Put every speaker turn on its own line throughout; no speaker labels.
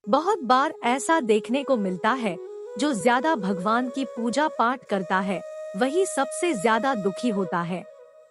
बहुत बार ऐसा देखने को मिलता है, जो ज्यादा भगवान की पूजा पाठ करता है वही सबसे ज्यादा दुखी होता है।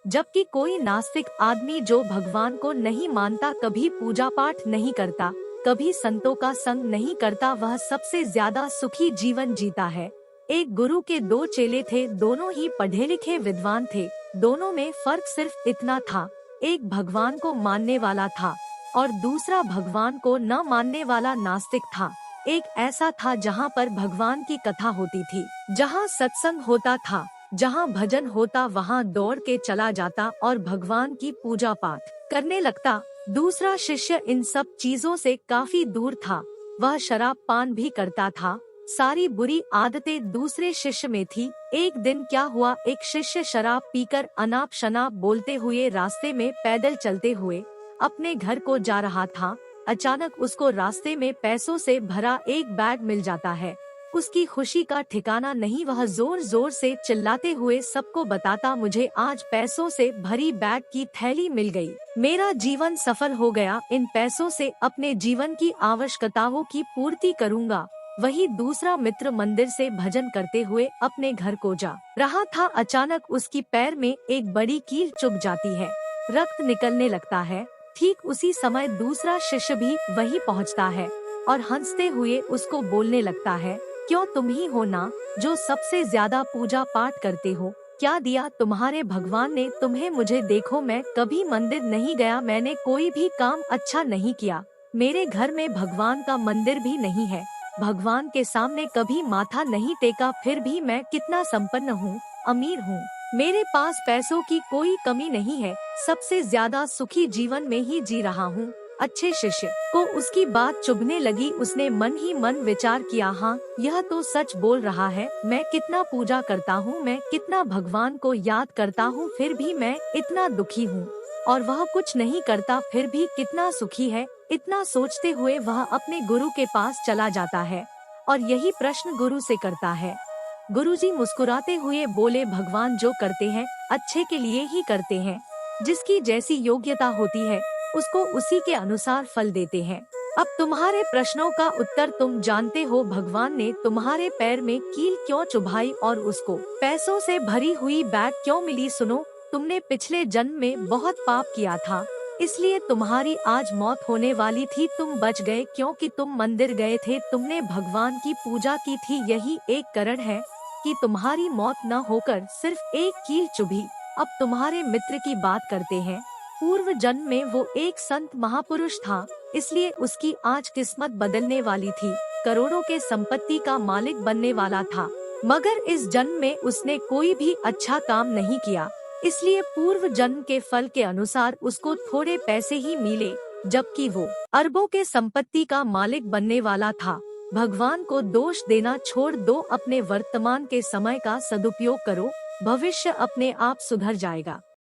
जबकि कोई नास्तिक आदमी जो भगवान को नहीं मानता, कभी पूजा पाठ नहीं करता, कभी संतों का संग नहीं करता, वह सबसे ज्यादा सुखी जीवन जीता है। एक गुरु के दो चेले थे, दोनों ही पढ़े लिखे विद्वान थे। दोनों में फर्क सिर्फ इतना था, एक भगवान को मानने वाला था और दूसरा भगवान को न मानने वाला नास्तिक था। एक ऐसा था जहाँ पर भगवान की कथा होती थी, जहाँ सत्संग होता था, जहाँ भजन होता, वहाँ दौड़ के चला जाता और भगवान की पूजा पाठ करने लगता। दूसरा शिष्य इन सब चीजों से काफी दूर था। वह शराब पान भी करता था। सारी बुरी आदतें दूसरे शिष्य में थी। एक दिन क्या हुआ, एक शिष्य शराब पीकर अनाप शनाप बोलते हुए रास्ते में पैदल चलते हुए अपने घर को जा रहा था। अचानक उसको रास्ते में पैसों से भरा एक बैग मिल जाता है। उसकी खुशी का ठिकाना नहीं, वह जोर जोर से चिल्लाते हुए सबको बताता, मुझे आज पैसों से भरी बैग की थैली मिल गई, मेरा जीवन सफल हो गया, इन पैसों से अपने जीवन की आवश्यकताओं की पूर्ति करूंगा। वही दूसरा मित्र मंदिर से भजन करते हुए अपने घर को जा रहा था। अचानक उसकी पैर में एक बड़ी कील चुभ जाती है, रक्त निकलने लगता है। ठीक उसी समय दूसरा शिष्य भी वहीं पहुंचता है और हंसते हुए उसको बोलने लगता है, क्यों, तुम ही हो ना जो सबसे ज्यादा पूजा पाठ करते हो? क्या दिया तुम्हारे भगवान ने तुम्हें? मुझे देखो, मैं कभी मंदिर नहीं गया, मैंने कोई भी काम अच्छा नहीं किया, मेरे घर में भगवान का मंदिर भी नहीं है, भगवान के सामने कभी माथा नहीं टेका, फिर भी मैं कितना संपन्न हूँ, अमीर हूँ, मेरे पास पैसों की कोई कमी नहीं है, सबसे ज्यादा सुखी जीवन में ही जी रहा हूँ। अच्छे शिष्य को उसकी बात चुभने लगी। उसने मन ही मन विचार किया, हाँ, यह तो सच बोल रहा है, मैं कितना पूजा करता हूँ, मैं कितना भगवान को याद करता हूँ, फिर भी मैं इतना दुखी हूँ, और वह कुछ नहीं करता फिर भी कितना सुखी है। इतना सोचते हुए वह अपने गुरु के पास चला जाता है और यही प्रश्न गुरु से करता है। गुरुजी मुस्कुराते हुए बोले, भगवान जो करते हैं अच्छे के लिए ही करते हैं, जिसकी जैसी योग्यता होती है उसको उसी के अनुसार फल देते हैं। अब तुम्हारे प्रश्नों का उत्तर तुम जानते हो, भगवान ने तुम्हारे पैर में कील क्यों चुभाई और उसको पैसों से भरी हुई बैग क्यों मिली? सुनो, तुमने पिछले जन्म में बहुत पाप किया था, इसलिए तुम्हारी आज मौत होने वाली थी, तुम बच गए क्योंकि तुम मंदिर गए थे, तुमने भगवान की पूजा की थी, यही एक कारण है कि तुम्हारी मौत न होकर सिर्फ एक कील चुभी। अब तुम्हारे मित्र की बात करते हैं। पूर्व जन्म में वो एक संत महापुरुष था, इसलिए उसकी आज किस्मत बदलने वाली थी, करोड़ों के संपत्ति का मालिक बनने वाला था, मगर इस जन्म में उसने कोई भी अच्छा काम नहीं किया, इसलिए पूर्व जन्म के फल के अनुसार उसको थोड़े पैसे ही मिले, जबकि वो अरबों के संपत्ति का मालिक बनने वाला था। भगवान को दोष देना छोड़ दो, अपने वर्तमान के समय का सदुपयोग करो, भविष्य अपने आप सुधर जाएगा।